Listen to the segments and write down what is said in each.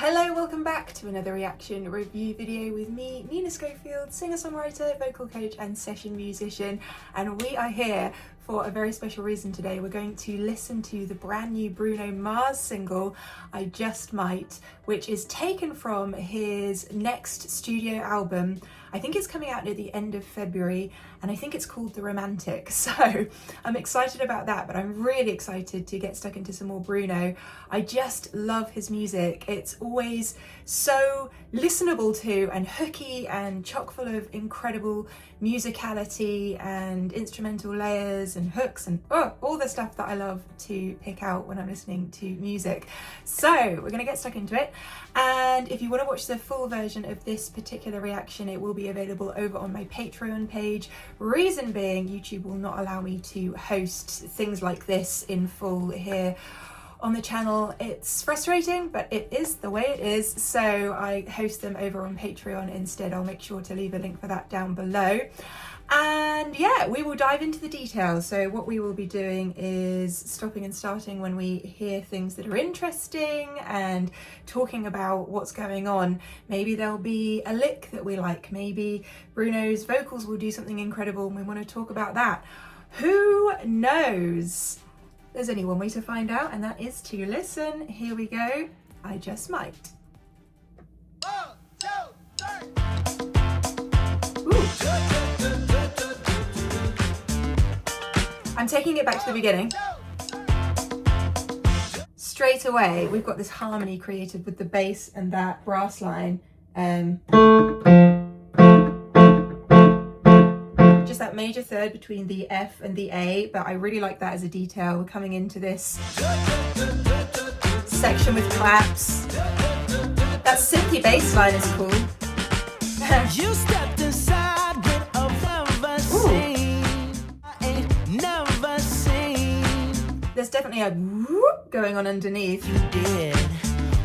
Hello, welcome back to another reaction review video with me, Nina Schofield, singer-songwriter, vocal coach and session musician, and we are here for a very special reason today. We're going to listen to the brand new Bruno Mars single, I Just Might, which is taken from his next studio album. I think it's coming out near the end of February, and I think it's called The Romantic. So I'm excited about that, but I'm really excited to get stuck into some more Bruno. I just love his music. It's always so listenable to and hooky and chock full of incredible musicality and instrumental layers and hooks and all the stuff that I love to pick out when I'm listening to music. So we're gonna get stuck into it, and if you want to watch the full version of this particular reaction, it will be available over on my Patreon page. Reason being, YouTube will not allow me to host things like this in full here on the channel. It's frustrating, but it is the way it is, so I host them over on Patreon instead. I'll make sure to leave a link for that down below. And yeah, we will dive into the details. So what we will be doing is stopping and starting when we hear things that are interesting and talking about what's going on. Maybe there'll be a lick that we like, maybe Bruno's vocals will do something incredible and we want to talk about that. Who knows? There's only one way to find out, and that is to listen. Here we go. I Just Might. 1, 2, 3. Ooh. I'm taking it back to the beginning. Straight away, we've got this harmony created with the bass and that brass line. Just that major third between the F and the A, but I really like that as a detail. We're coming into this section with claps. That synthy bass line is cool. You stepped inside with a never seen. I ain't never seen. There's definitely a whoop going on underneath. You did.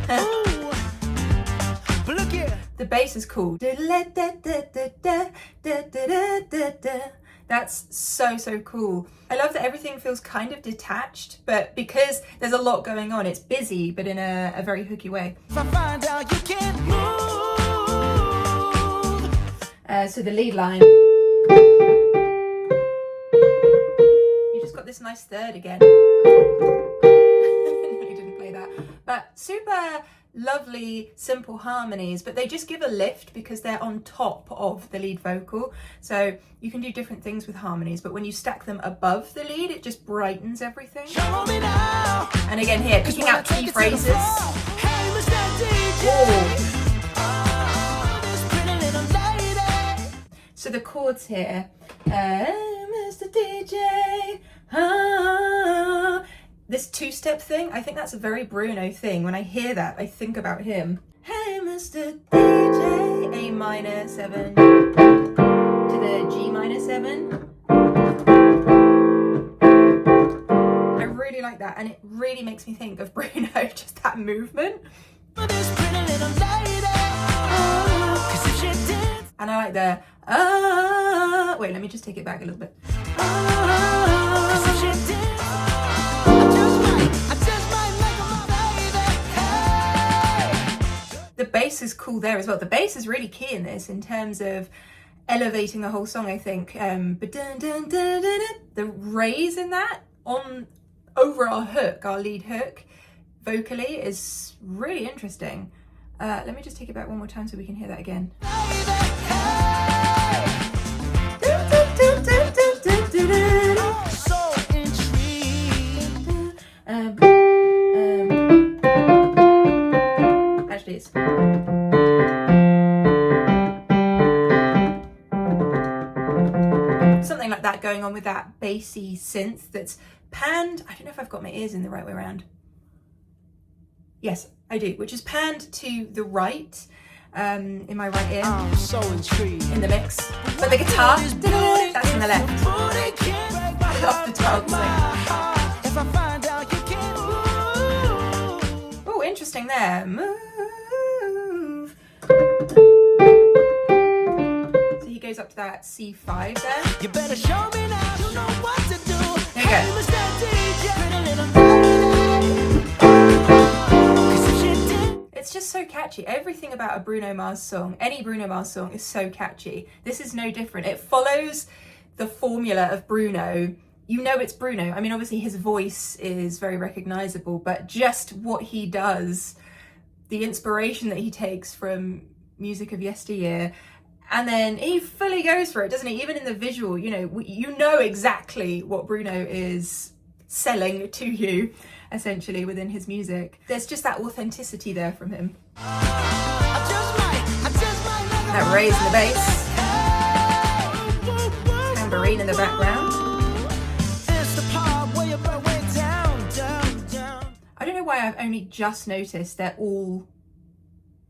Ooh. But look here. The bass is cool. That's so cool. I love that everything feels kind of detached, but because there's a lot going on, it's busy, but in a very hooky way. If I find out you can't move. So the lead line. You just got this nice third again. You didn't play that. But super lovely, simple harmonies, but they just give a lift because they're on top of the lead vocal. So you can do different things with harmonies, but when you stack them above the lead, it just brightens everything. Show me now. And again here, picking out key phrases. Hey, Mr. DJ. Oh. This pretty little lady. So the chords here, Mr. DJ, this two-step thing, I think that's a very Bruno thing. When I hear that, I think about him. Hey, Mr. DJ, A minor 7 to the G minor 7. I really like that, and it really makes me think of Bruno, just that movement. This pretty little lady. 'Cause if she did. And I like the, wait, let me just take it back a little bit. 'Cause if she did. The bass is cool there as well. The bass is really key in this in terms of elevating the whole song, I think. The raise in that on over our hook, our lead hook, vocally is really interesting. Let me just take it back one more time so we can hear that again. So intrigued. Actually, it's something like that going on with that bassy synth that's panned. I don't know if I've got my ears in the right way around. Yes, I do, which is panned to the right, in my right ear. I'm so intrigued. In the mix. But the guitar, that's in the left. I love the 12 thing. If I find out you can't move. Oh, interesting there. Move. So he goes up to that C5 there. You better show me now. You know what to do. There you go. Hey, Mr. DJ. it's just so catchy. Everything about a Bruno Mars song, any Bruno Mars song, is so catchy. This is no different. It follows the formula of Bruno. You know it's Bruno. I mean, obviously his voice is very recognizable, but just what he does, the inspiration that he takes from music of yesteryear, and then he fully goes for it, doesn't he? Even in the visual, you know exactly what Bruno is selling to you, essentially, within his music. There's just that authenticity there from him. That raise in the bass, tambourine in the background. I don't know why I've only just noticed they're all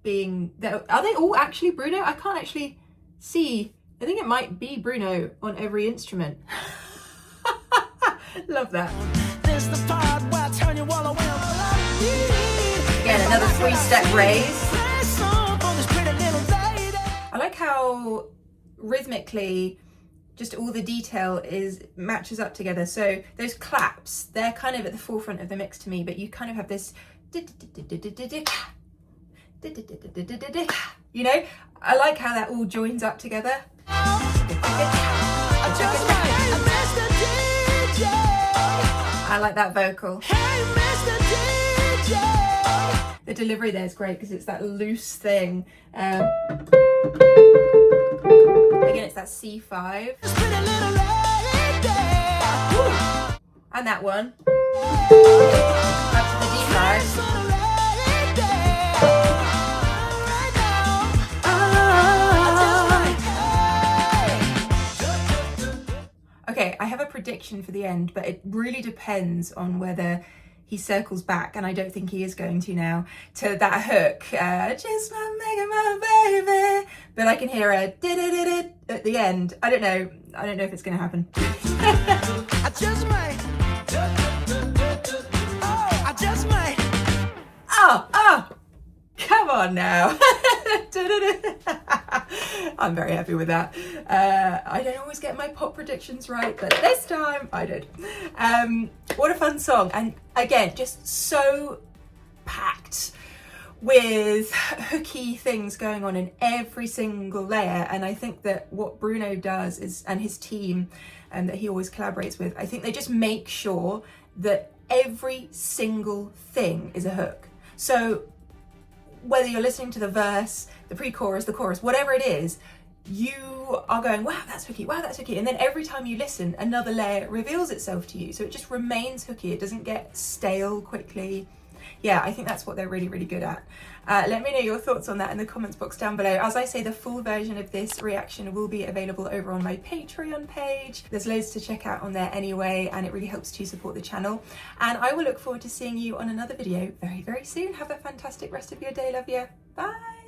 are they all actually Bruno? I can't actually see. I think it might be Bruno on every instrument. Love that. Again, another 3-step raise. I like how rhythmically just all the detail matches up together. So those claps, they're kind of at the forefront of the mix to me, but you kind of have this, you know? I like how that all joins up together. I like that vocal. The delivery there is great because it's that loose thing. Again, it's that C5. And that one. Up to the D5. Okay, I have a prediction for the end, but it really depends on whether he circles back, and I don't think he is going to now, to that hook. Just my mega my baby. But I can hear a did at the end. I don't know if it's going to happen. I just might. Oh, I just might. Oh, come on now. I'm very happy with that. I don't always get my pop predictions right, but this time I did. What a fun song. And again, just so packed with hooky things going on in every single layer. And I think that what Bruno does is, and his team that he always collaborates with, I think they just make sure that every single thing is a hook. So whether you're listening to the verse, the pre-chorus, the chorus, whatever it is, you are going, wow, that's hooky, wow, that's hooky. And then every time you listen, another layer reveals itself to you. So it just remains hooky. It doesn't get stale quickly. Yeah, I think that's what they're really, really good at. Let me know your thoughts on that in the comments box down below. As I say, the full version of this reaction will be available over on my Patreon page. There's loads to check out on there anyway, and it really helps to support the channel. And I will look forward to seeing you on another video very, very soon. Have a fantastic rest of your day, love you. Bye.